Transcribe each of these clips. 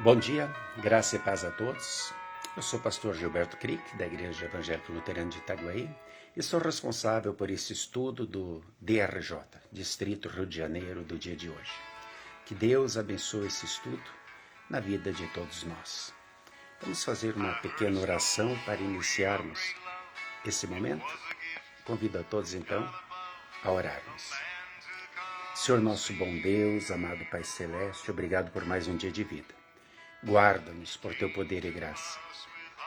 Bom dia, graça e paz a todos. Eu sou o pastor Gilberto Crick, da Igreja Evangélica Luterana de Itaguaí, e sou responsável por esse estudo do DRJ, Distrito Rio de Janeiro, do dia de hoje. Que Deus abençoe esse estudo na vida de todos nós. Vamos fazer uma pequena oração para iniciarmos esse momento. Convido a todos, então, a orarmos. Senhor nosso bom Deus, amado Pai Celeste, obrigado por mais um dia de vida. Guarda-nos por teu poder e graça.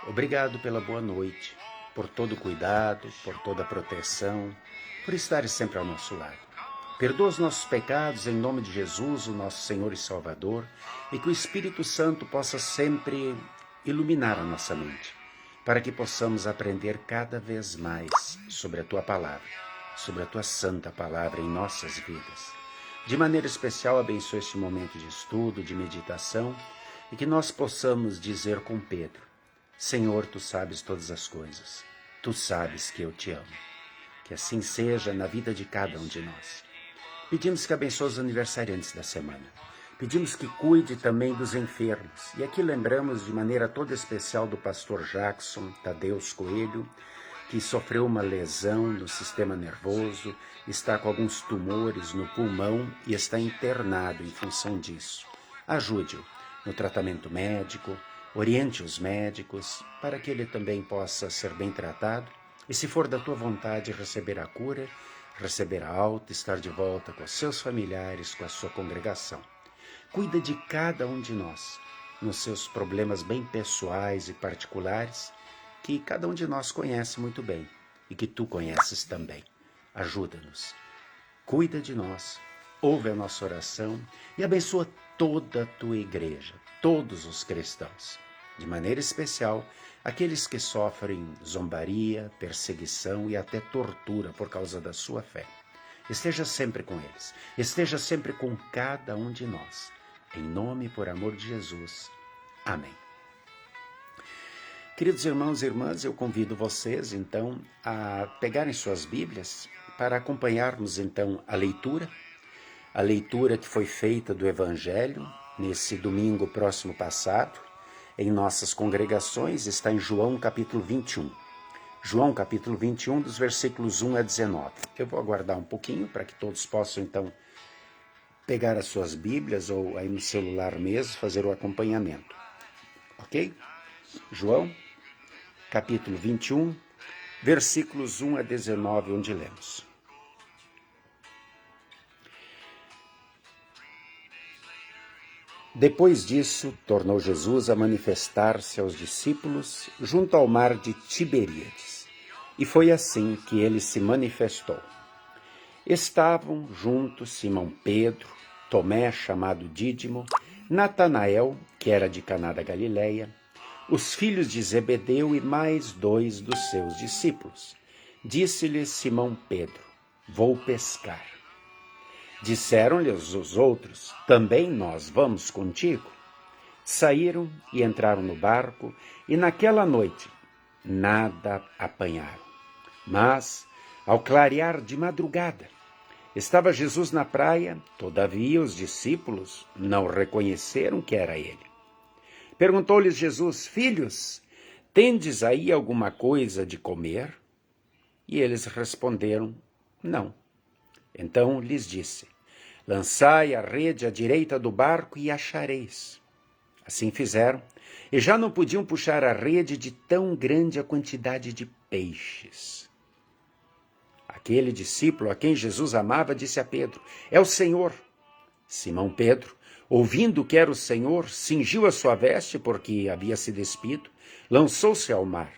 Obrigado pela boa noite, por todo o cuidado, por toda a proteção, por estar sempre ao nosso lado. Perdoa os nossos pecados em nome de Jesus, o nosso Senhor e Salvador, e que o Espírito Santo possa sempre iluminar a nossa mente, para que possamos aprender cada vez mais sobre a tua palavra, sobre a tua santa palavra em nossas vidas. De maneira especial, abençoe este momento de estudo, de meditação, e que nós possamos dizer com Pedro: Senhor, tu sabes todas as coisas, tu sabes que eu te amo. Que assim seja na vida de cada um de nós. Pedimos que abençoe os aniversariantes da semana. Pedimos que cuide também dos enfermos. E aqui lembramos de maneira toda especial do pastor Jackson Tadeus Coelho, que sofreu uma lesão no sistema nervoso, está com alguns tumores no pulmão e está internado em função disso. Ajude-o no tratamento médico, oriente os médicos para que ele também possa ser bem tratado e, se for da tua vontade, receber a cura, receber a alta, estar de volta com os seus familiares, com a sua congregação. Cuida de cada um de nós, nos seus problemas bem pessoais e particulares, que cada um de nós conhece muito bem e que tu conheces também. Ajuda-nos, cuida de nós, ouve a nossa oração e abençoa toda a tua igreja, todos os cristãos, de maneira especial aqueles que sofrem zombaria, perseguição e até tortura por causa da sua fé. Esteja sempre com eles, esteja sempre com cada um de nós. Em nome e por amor de Jesus. Amém. Queridos irmãos e irmãs, eu convido vocês, então, a pegarem suas Bíblias para acompanharmos, então, a leitura que foi feita do Evangelho nesse domingo próximo passado, em nossas congregações, está em João capítulo 21. João capítulo 21, dos versículos 1 a 19. Eu vou aguardar um pouquinho para que todos possam, então, pegar as suas Bíblias ou aí no celular mesmo, fazer o acompanhamento. Ok? João capítulo 21, versículos 1 a 19, onde lemos. Depois disso, tornou Jesus a manifestar-se aos discípulos junto ao mar de Tiberíades, e foi assim que ele se manifestou. Estavam juntos Simão Pedro, Tomé, chamado Dídimo, Natanael, que era de Caná da Galileia, os filhos de Zebedeu e mais 2 dos seus discípulos. Disse-lhes Simão Pedro: vou pescar. Disseram-lhe os outros: também nós vamos contigo? Saíram e entraram no barco, e naquela noite nada apanharam. Mas, ao clarear de madrugada, estava Jesus na praia, todavia os discípulos não reconheceram que era ele. Perguntou-lhes Jesus: filhos, tendes aí alguma coisa de comer? E eles responderam: não. Então lhes disse: lançai a rede à direita do barco e achareis. Assim fizeram, e já não podiam puxar a rede de tão grande a quantidade de peixes. Aquele discípulo a quem Jesus amava disse a Pedro: é o Senhor. Simão Pedro, ouvindo que era o Senhor, cingiu a sua veste, porque havia se despido, lançou-se ao mar.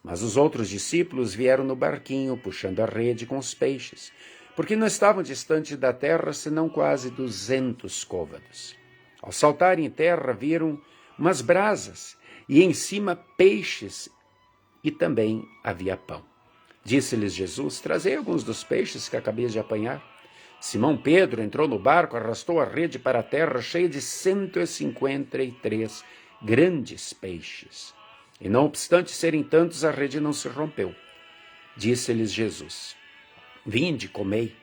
Mas os outros discípulos vieram no barquinho, puxando a rede com os peixes, porque não estavam distante da terra, senão quase 200 côvados. Ao saltarem em terra, viram umas brasas, e em cima peixes, e também havia pão. Disse-lhes Jesus: trazei alguns dos peixes que acabei de apanhar. Simão Pedro entrou no barco, arrastou a rede para a terra, cheia de 153 grandes peixes. E não obstante serem tantos, a rede não se rompeu. Disse-lhes Jesus: vinde, comei.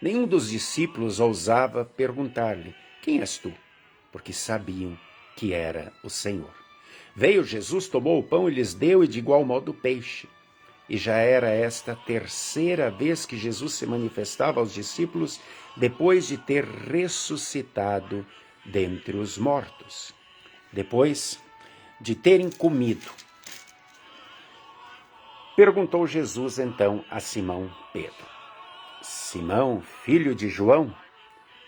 Nenhum dos discípulos ousava perguntar-lhe: quem és tu? Porque sabiam que era o Senhor. Veio Jesus, tomou o pão e lhes deu, e de igual modo o peixe. E já era esta a terceira vez que Jesus se manifestava aos discípulos depois de ter ressuscitado dentre os mortos. Depois de terem comido, perguntou Jesus então a Simão Pedro: Simão, filho de João,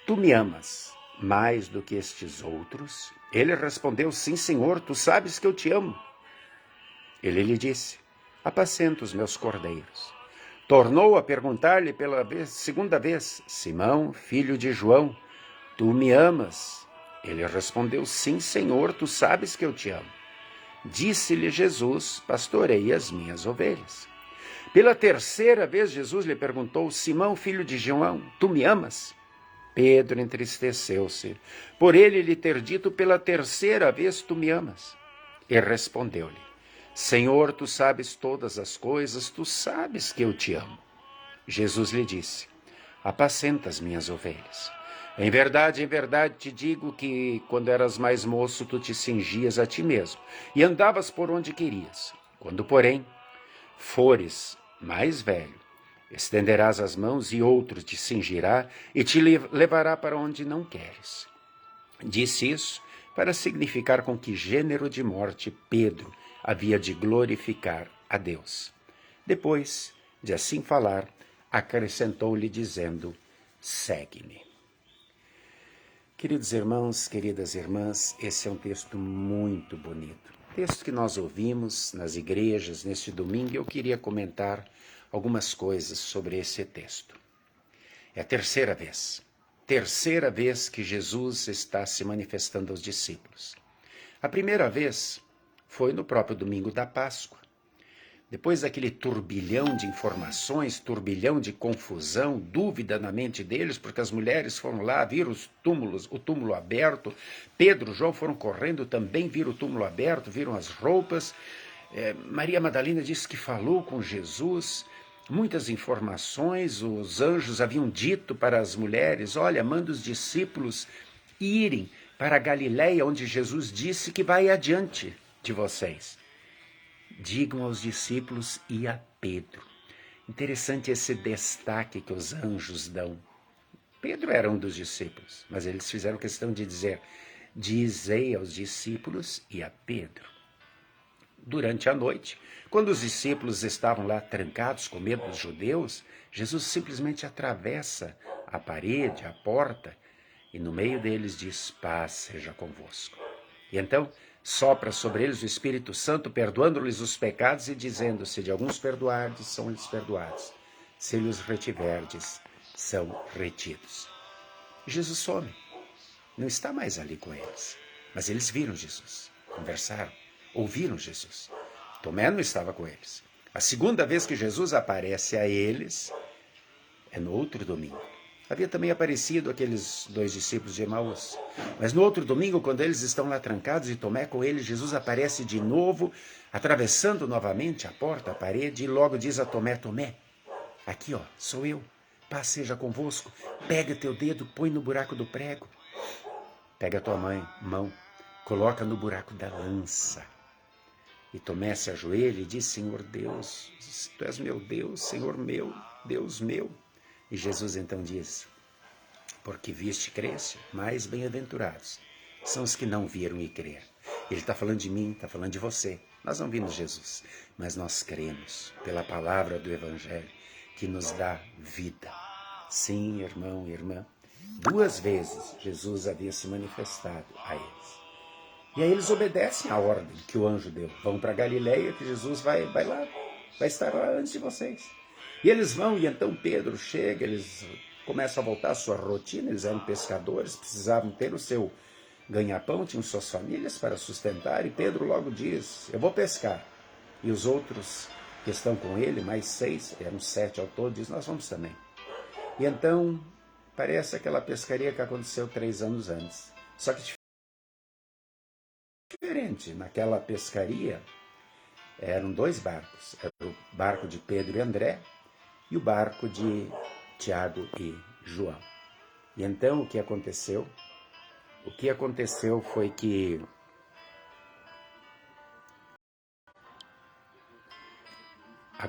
tu me amas mais do que estes outros? Ele respondeu: sim, Senhor, tu sabes que eu te amo. Ele lhe disse: apacenta os meus cordeiros. Tornou a perguntar-lhe pela segunda vez: Simão, filho de João, tu me amas? Ele respondeu: sim, Senhor, tu sabes que eu te amo. Disse-lhe Jesus: pastorei as minhas ovelhas. Pela terceira vez Jesus lhe perguntou: Simão, filho de João, tu me amas? Pedro entristeceu-se por ele lhe ter dito pela terceira vez: tu me amas. E respondeu-lhe: Senhor, tu sabes todas as coisas, tu sabes que eu te amo. Jesus lhe disse: apacenta as minhas ovelhas. Em verdade te digo que, quando eras mais moço, tu te cingias a ti mesmo e andavas por onde querias. Quando, porém, fores mais velho, estenderás as mãos e outro te cingirá e te levará para onde não queres. Disse isso para significar com que gênero de morte Pedro havia de glorificar a Deus. Depois de assim falar, acrescentou-lhe dizendo: segue-me. Queridos irmãos, queridas irmãs, esse é um texto muito bonito. Texto que nós ouvimos nas igrejas neste domingo, e eu queria comentar algumas coisas sobre esse texto. É a terceira vez que Jesus está se manifestando aos discípulos. A primeira vez foi no próprio domingo da Páscoa. Depois daquele turbilhão de informações, turbilhão de confusão, dúvida na mente deles, porque as mulheres foram lá, viram o túmulo aberto, Pedro e João foram correndo também, viram o túmulo aberto, viram as roupas. Maria Madalena disse que falou com Jesus. Muitas informações, os anjos haviam dito para as mulheres: olha, manda os discípulos irem para a Galileia, onde Jesus disse que vai adiante de vocês. Digam aos discípulos e a Pedro. Interessante esse destaque que os anjos dão. Pedro era um dos discípulos, mas eles fizeram questão de dizer: dizei aos discípulos e a Pedro. Durante a noite, quando os discípulos estavam lá trancados com medo dos judeus, Jesus simplesmente atravessa a parede, a porta, e no meio deles diz: paz seja convosco. E então sopra sobre eles o Espírito Santo, perdoando-lhes os pecados e dizendo: se de alguns perdoardes, são-lhes perdoados. Se lhes retiverdes, são retidos. Jesus some. Não está mais ali com eles. Mas eles viram Jesus, conversaram, ouviram Jesus. Tomé não estava com eles. A segunda vez que Jesus aparece a eles é no outro domingo. Havia também aparecido aqueles 2 discípulos de Emaús. Mas no outro domingo, quando eles estão lá trancados e Tomé com eles, Jesus aparece de novo, atravessando novamente a porta, a parede, e logo diz a Tomé: Tomé, aqui ó, sou eu, paz seja convosco, pega teu dedo, põe no buraco do prego. Pega a tua mão, coloca no buraco da lança. E Tomé se ajoelha e diz: Senhor Deus, tu és meu Deus, Senhor meu, Deus meu. E Jesus então diz: porque viste e creste, mais bem-aventurados são os que não viram e creram. Ele está falando de mim, está falando de você. Nós não vimos Jesus, mas nós cremos pela palavra do Evangelho que nos dá vida. Sim, irmão e irmã, 2 vezes Jesus havia se manifestado a eles. E aí eles obedecem a ordem que o anjo deu. Vão para Galileia, que Jesus vai lá, vai estar lá antes de vocês. E eles vão, e então Pedro chega, eles começam a voltar à sua rotina, eles eram pescadores, precisavam ter o seu ganha-pão, tinham suas famílias para sustentar, e Pedro logo diz: eu vou pescar. E os outros que estão com ele, mais 6, eram 7 ao todo, diz: nós vamos também. E então parece aquela pescaria que aconteceu 3 anos antes. Só que diferente, naquela pescaria eram 2 barcos, era o barco de Pedro e André e o barco de Tiago e João. E então o que aconteceu? O que aconteceu foi que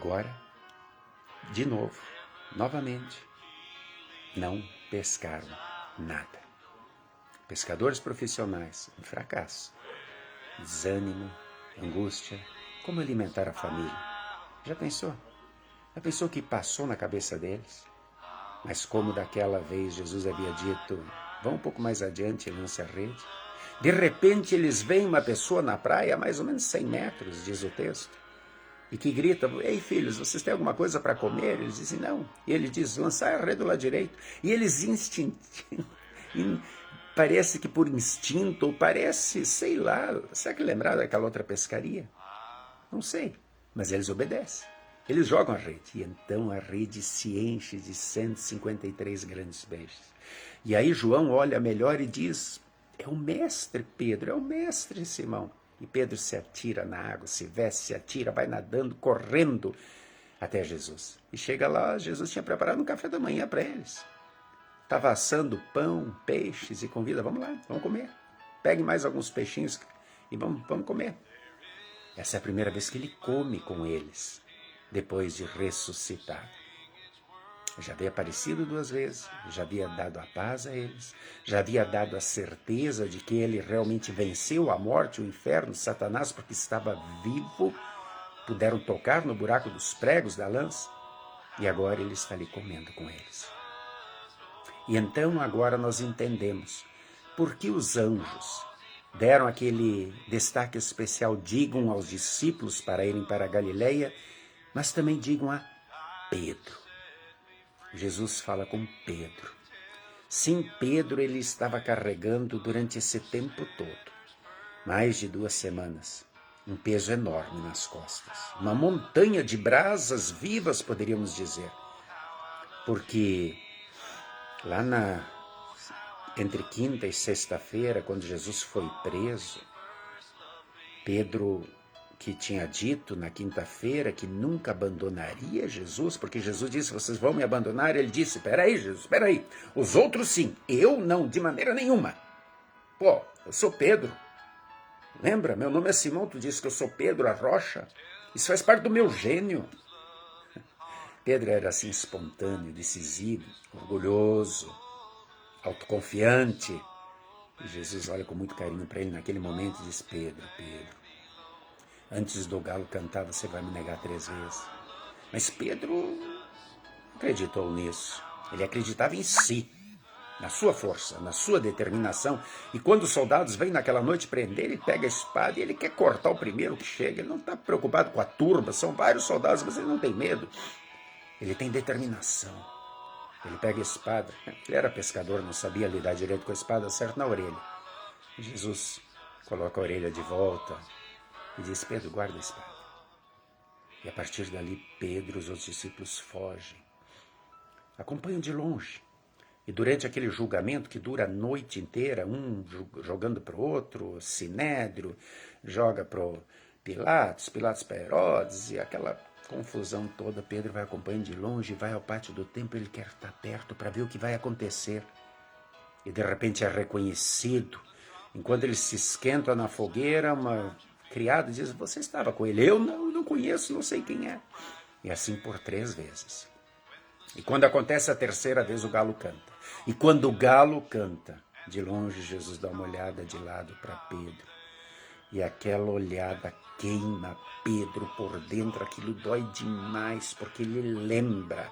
Agora, de novo, novamente, não pescaram nada. Pescadores profissionais, um fracasso. Desânimo, angústia, como alimentar a família? Já pensou? Já pensou o que passou na cabeça deles? Mas como daquela vez Jesus havia dito, vão um pouco mais adiante e lance a rede. De repente eles veem uma pessoa na praia a mais ou menos 100 metros, diz o texto, e que grita, ei filhos, vocês têm alguma coisa para comer? Eles dizem, não. E ele diz, lançai a rede do lado direito. E eles parece que por instinto, ou parece, sei lá, será que lembraram daquela outra pescaria? Não sei, mas eles obedecem. Eles jogam a rede, e então a rede se enche de 153 grandes peixes. E aí João olha melhor e diz, é o mestre Pedro, é o mestre Simão. E Pedro se atira na água, se veste, se atira, vai nadando, correndo até Jesus. E chega lá, Jesus tinha preparado um café da manhã para eles. Estava assando pão, peixes e convida, vamos lá, vamos comer. Pegue mais alguns peixinhos e vamos comer. Essa é a primeira vez que ele come com eles, depois de ressuscitar. Já havia aparecido 2 vezes, já havia dado a paz a eles, já havia dado a certeza de que ele realmente venceu a morte, o inferno, Satanás, porque estava vivo, puderam tocar no buraco dos pregos da lança, e agora ele está ali comendo com eles. E então agora nós entendemos por que os anjos deram aquele destaque especial, digam aos discípulos para irem para a Galileia, mas também digam a Pedro. Jesus fala com Pedro. Sim, Pedro ele estava carregando durante esse tempo todo, mais de 2 semanas, um peso enorme nas costas. Uma montanha de brasas vivas, poderíamos dizer. Porque lá entre quinta e sexta-feira, quando Jesus foi preso, Pedro, que tinha dito na quinta-feira que nunca abandonaria Jesus, porque Jesus disse, vocês vão me abandonar? Ele disse, peraí, Jesus, peraí, os outros sim, eu não, de maneira nenhuma. Pô, eu sou Pedro. Lembra? Meu nome é Simão, tu disse que eu sou Pedro, a rocha. Isso faz parte do meu gênio. Pedro era assim espontâneo, decisivo, orgulhoso, autoconfiante. E Jesus olha com muito carinho para ele naquele momento e diz, Pedro, antes do galo cantar, você vai me negar 3 vezes. Mas Pedro acreditou nisso. Ele acreditava em si, na sua força, na sua determinação. E quando os soldados vêm naquela noite prender, ele pega a espada e ele quer cortar o primeiro que chega. Ele não está preocupado com a turba, são vários soldados, mas ele não tem medo. Ele tem determinação. Ele pega a espada. Ele era pescador, não sabia lidar direito com a espada, certo na orelha. Jesus coloca a orelha de volta e diz, Pedro, guarda a espada. E a partir dali, Pedro e os outros discípulos fogem. Acompanham de longe. E durante aquele julgamento que dura a noite inteira, um jogando para o outro, Sinédrio joga para o Pilatos para Herodes, e aquela confusão toda, Pedro vai acompanhando de longe, vai ao pátio do templo, ele quer estar perto para ver o que vai acontecer. E de repente é reconhecido. Enquanto ele se esquenta na fogueira, uma criada diz, você estava com ele? Eu não conheço, não sei quem é. E assim por 3 vezes. E quando acontece a 3ª vez, o galo canta. E quando o galo canta, de longe Jesus dá uma olhada de lado para Pedro. E aquela olhada queima Pedro por dentro, aquilo dói demais, porque ele lembra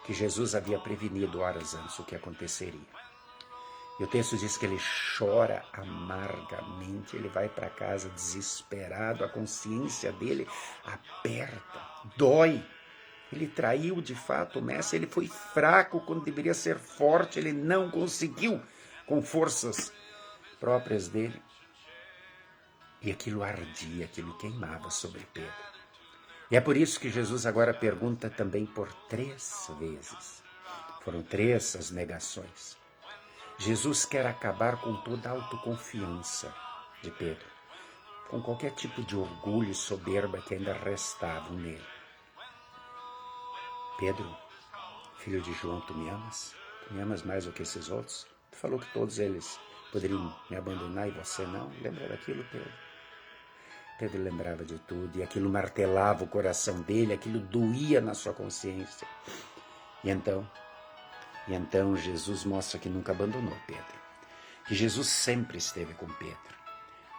que Jesus havia prevenido horas antes o que aconteceria. E o texto diz que ele chora amargamente, ele vai para casa desesperado, a consciência dele aperta, dói. Ele traiu de fato o mestre, ele foi fraco quando deveria ser forte, ele não conseguiu com forças próprias dele. E aquilo ardia, aquilo queimava sobre Pedro. E é por isso que Jesus agora pergunta também por 3 vezes. Foram 3 as negações. Jesus quer acabar com toda a autoconfiança de Pedro, com qualquer tipo de orgulho e soberba que ainda restavam nele. Pedro, filho de João, tu me amas? Tu me amas mais do que esses outros? Tu falou que todos eles poderiam me abandonar e você não? Lembra daquilo, Pedro? Pedro lembrava de tudo e aquilo martelava o coração dele, aquilo doía na sua consciência. E então Jesus mostra que nunca abandonou Pedro, que Jesus sempre esteve com Pedro,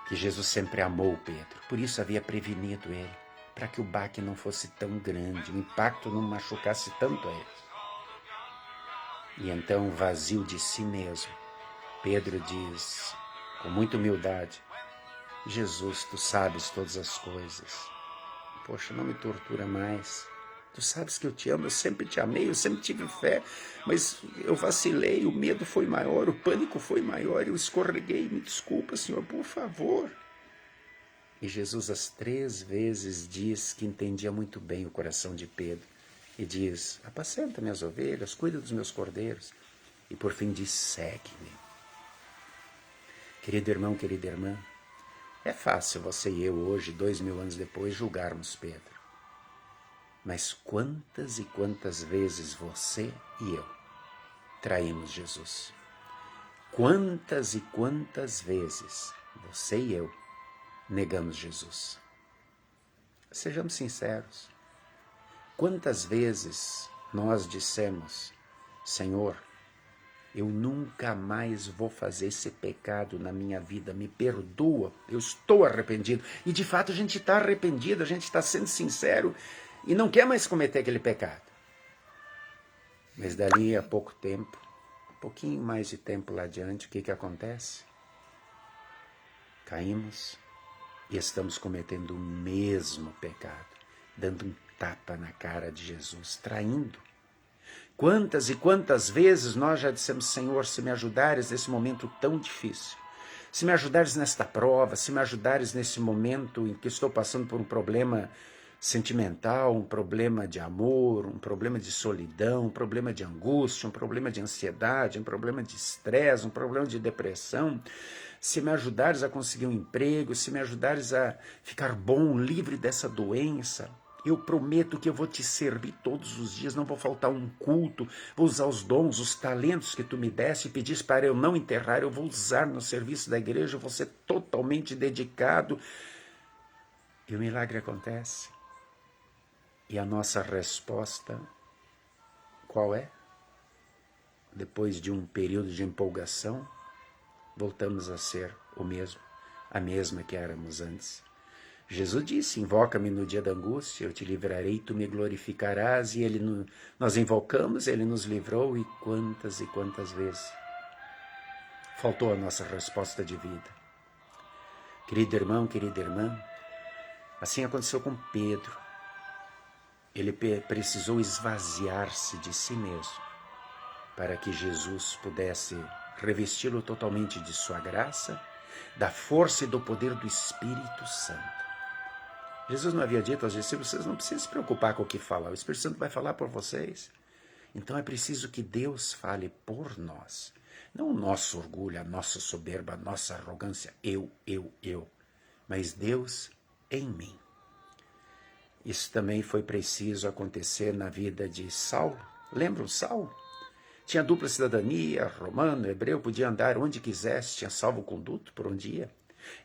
que Jesus sempre amou Pedro, por isso havia prevenido ele, para que o baque não fosse tão grande, o impacto não machucasse tanto a ele. E então, vazio de si mesmo, Pedro diz, com muita humildade, Jesus, tu sabes todas as coisas. Poxa, não me tortura mais. Tu sabes que eu te amo, eu sempre te amei, eu sempre tive fé, mas eu vacilei, o medo foi maior, o pânico foi maior, eu escorreguei, me desculpa, Senhor, por favor. E Jesus as 3 vezes diz que entendia muito bem o coração de Pedro. E diz, apacenta minhas ovelhas, cuida dos meus cordeiros. E por fim diz, segue-me. Querido irmão, querida irmã, é fácil você e eu hoje, 2000 anos depois, julgarmos Pedro. Mas quantas e quantas vezes você e eu traímos Jesus? Quantas e quantas vezes você e eu negamos Jesus? Sejamos sinceros. Quantas vezes nós dissemos, Senhor, eu nunca mais vou fazer esse pecado na minha vida, me perdoa, eu estou arrependido. E de fato a gente está arrependido, a gente está sendo sincero e não quer mais cometer aquele pecado. Mas dali a pouco tempo, um pouquinho mais de tempo lá adiante, o que acontece? Caímos e estamos cometendo o mesmo pecado, dando um tapa na cara de Jesus, traindo. Quantas e quantas vezes nós já dissemos, Senhor, se me ajudares nesse momento tão difícil, se me ajudares nesta prova, se me ajudares nesse momento em que estou passando por um problema sentimental, um problema de amor, um problema de solidão, um problema de angústia, um problema de ansiedade, um problema de estresse, um problema de depressão, se me ajudares a conseguir um emprego, se me ajudares a ficar bom, livre dessa doença, eu prometo que eu vou te servir todos os dias, não vou faltar um culto, vou usar os dons, os talentos que tu me deste e pediste para eu não enterrar, eu vou usar no serviço da igreja, eu vou ser totalmente dedicado. E o milagre acontece. E a nossa resposta, qual é? Depois de um período de empolgação, voltamos a ser o mesmo, a mesma que éramos antes. Jesus disse, invoca-me no dia da angústia, eu te livrarei, tu me glorificarás, e nós invocamos, ele nos livrou, e quantas vezes faltou a nossa resposta de vida. Querido irmão, querida irmã, assim aconteceu com Pedro. Ele precisou esvaziar-se de si mesmo para que Jesus pudesse revesti-lo totalmente de sua graça, da força e do poder do Espírito Santo. Jesus não havia dito aos discípulos, vocês não precisam se preocupar com o que falar, o Espírito Santo vai falar por vocês. Então é preciso que Deus fale por nós. Não o nosso orgulho, a nossa soberba, a nossa arrogância, eu, mas Deus em mim. Isso também foi preciso acontecer na vida de Saulo. Lembram Saulo? Tinha dupla cidadania, romano, hebreu, podia andar onde quisesse, tinha salvo-conduto por onde ia.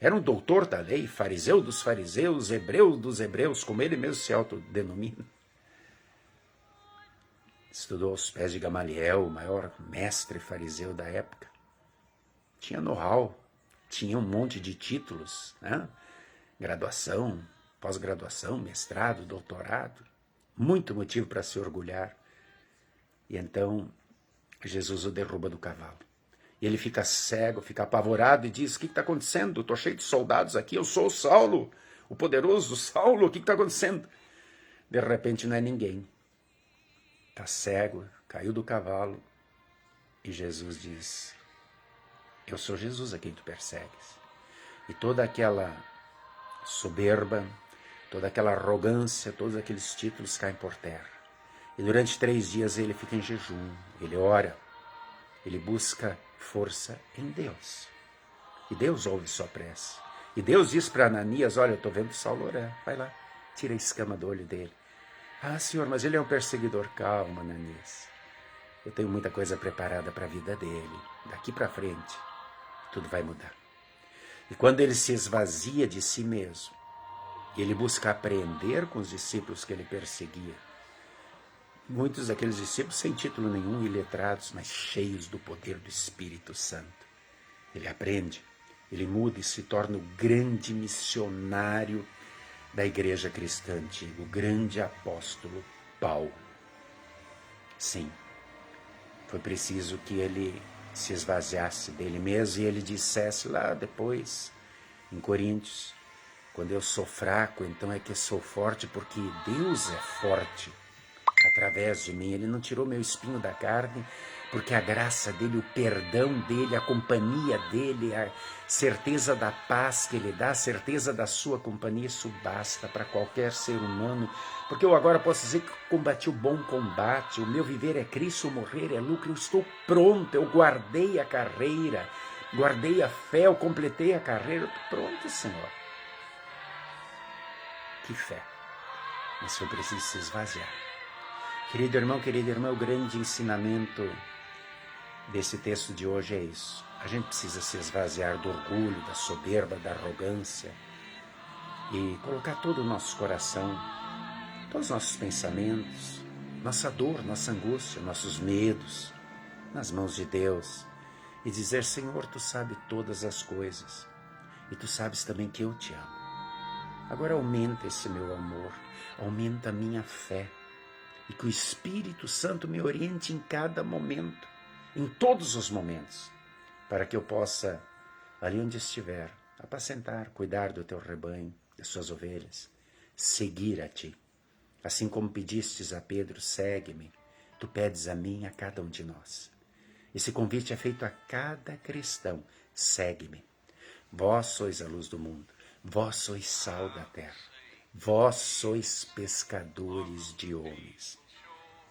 Era um doutor da lei, fariseu dos fariseus, hebreu dos hebreus, como ele mesmo se autodenomina. Estudou aos pés de Gamaliel, o maior mestre fariseu da época. Tinha know-how, tinha um monte de títulos, né? Graduação, pós-graduação, mestrado, doutorado. Muito motivo para se orgulhar. E então Jesus o derruba do cavalo. E ele fica cego, fica apavorado e diz, o que está acontecendo? Estou cheio de soldados aqui, eu sou o Saulo, o poderoso Saulo, o que está acontecendo? De repente não é ninguém. Está cego, caiu do cavalo. E Jesus diz, eu sou Jesus a quem tu persegues. E toda aquela soberba, toda aquela arrogância, todos aqueles títulos caem por terra. E durante 3 dias ele fica em jejum, ele ora, ele busca força em Deus. E Deus ouve sua prece. E Deus diz para Ananias, olha, eu estou vendo Saulo orar, vai lá, tira a escama do olho dele. Ah, Senhor, mas ele é um perseguidor. Calma, Ananias. Eu tenho muita coisa preparada para a vida dele. Daqui para frente, tudo vai mudar. E quando ele se esvazia de si mesmo, Ele busca aprender com os discípulos que ele perseguia. Muitos daqueles discípulos sem título nenhum, iletrados, mas cheios do poder do Espírito Santo. Ele aprende, ele muda e se torna o grande missionário da igreja cristã antiga, o grande apóstolo Paulo. Sim, foi preciso que ele se esvaziasse dele mesmo e ele dissesse lá depois, em Coríntios, quando eu sou fraco, então é que eu sou forte, porque Deus é forte através de mim. Ele não tirou meu espinho da carne, porque a graça dele, o perdão dele, a companhia dele, a certeza da paz que ele dá, a certeza da sua companhia, isso basta para qualquer ser humano. Porque eu agora posso dizer que combati o bom combate, o meu viver é Cristo, o morrer é lucro, eu estou pronto, eu guardei a carreira, guardei a fé, eu completei a carreira, eu estou pronto, Senhor. Que fé! Mas foi preciso se esvaziar. Querido irmão, querida irmã, o grande ensinamento desse texto de hoje é isso. A gente precisa se esvaziar do orgulho, da soberba, da arrogância e colocar todo o nosso coração, todos os nossos pensamentos, nossa dor, nossa angústia, nossos medos nas mãos de Deus e dizer: Senhor, Tu sabes todas as coisas e Tu sabes também que eu te amo. Agora aumenta esse meu amor, aumenta a minha fé e que o Espírito Santo me oriente em cada momento, em todos os momentos, para que eu possa, ali onde estiver, apacentar, cuidar do Teu rebanho, das Suas ovelhas, seguir a Ti. Assim como pedistes a Pedro, segue-me, Tu pedes a mim, a cada um de nós. Esse convite é feito a cada cristão, segue-me. Vós sois a luz do mundo. Vós sois sal da terra, vós sois pescadores de homens.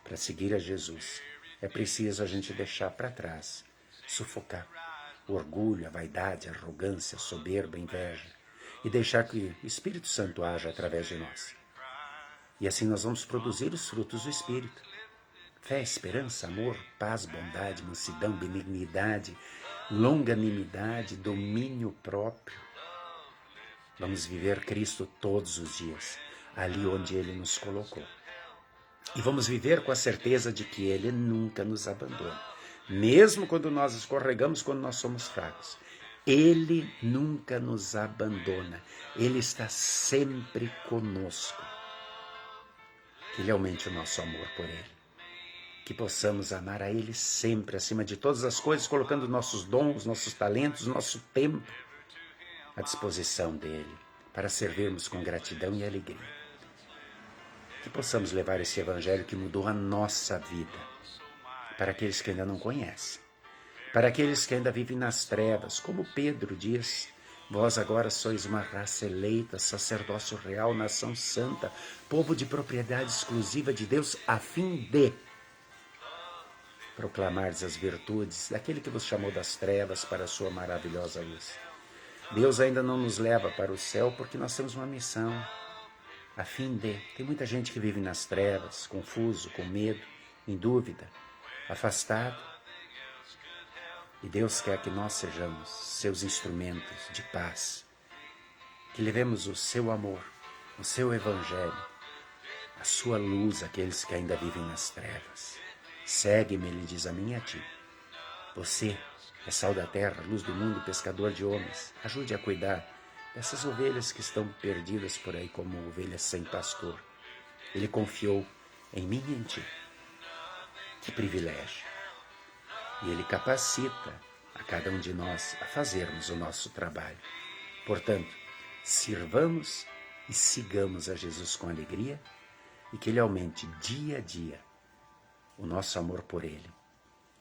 Para seguir a Jesus, é preciso a gente deixar para trás, sufocar o orgulho, a vaidade, a arrogância, a soberba, a inveja, e deixar que o Espírito Santo haja através de nós. E assim nós vamos produzir os frutos do Espírito. Fé, esperança, amor, paz, bondade, mansidão, benignidade, longanimidade, domínio próprio. Vamos viver Cristo todos os dias, ali onde Ele nos colocou. E vamos viver com a certeza de que Ele nunca nos abandona. Mesmo quando nós escorregamos, quando nós somos fracos. Ele nunca nos abandona. Ele está sempre conosco. Que Ele aumente o nosso amor por Ele. Que possamos amar a Ele sempre, acima de todas as coisas, colocando nossos dons, nossos talentos, nosso tempo à disposição dele, para servirmos com gratidão e alegria. Que possamos levar esse evangelho que mudou a nossa vida, para aqueles que ainda não conhecem, para aqueles que ainda vivem nas trevas, como Pedro diz: vós agora sois uma raça eleita, sacerdócio real, nação santa, povo de propriedade exclusiva de Deus, a fim de proclamardes as virtudes daquele que vos chamou das trevas para a sua maravilhosa luz. Deus ainda não nos leva para o céu porque nós temos uma missão, a fim de... Tem muita gente que vive nas trevas, confuso, com medo, em dúvida, afastado. E Deus quer que nós sejamos seus instrumentos de paz, que levemos o seu amor, o seu evangelho, a sua luz àqueles que ainda vivem nas trevas. Segue-me, ele diz a mim e a ti. Você é sal da terra, luz do mundo, pescador de homens. Ajude a cuidar dessas ovelhas que estão perdidas por aí como ovelhas sem pastor. Ele confiou em mim e em ti. Que privilégio! E Ele capacita a cada um de nós a fazermos o nosso trabalho. Portanto, sirvamos e sigamos a Jesus com alegria e que Ele aumente dia a dia o nosso amor por Ele,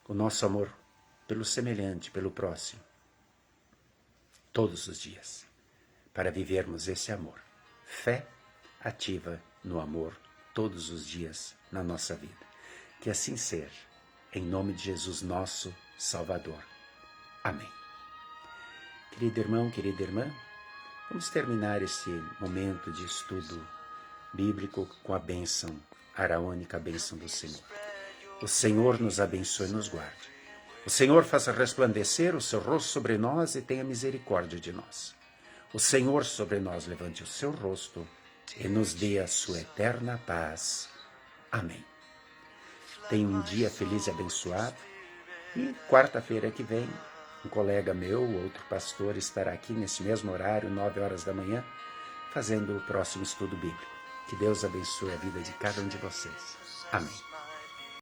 o nosso amor pelo semelhante, pelo próximo, todos os dias, para vivermos esse amor. Fé ativa no amor todos os dias na nossa vida. Que assim seja, em nome de Jesus, nosso Salvador. Amém. Querido irmão, querida irmã, vamos terminar esse momento de estudo bíblico com a bênção araônica, a bênção do Senhor. O Senhor nos abençoe e nos guarde. O Senhor faça resplandecer o seu rosto sobre nós e tenha misericórdia de nós. O Senhor sobre nós levante o seu rosto e nos dê a sua eterna paz. Amém. Tenha um dia feliz e abençoado. E quarta-feira que vem, um colega meu, outro pastor, estará aqui nesse mesmo horário, 9 horas da manhã, fazendo o próximo estudo bíblico. Que Deus abençoe a vida de cada um de vocês. Amém.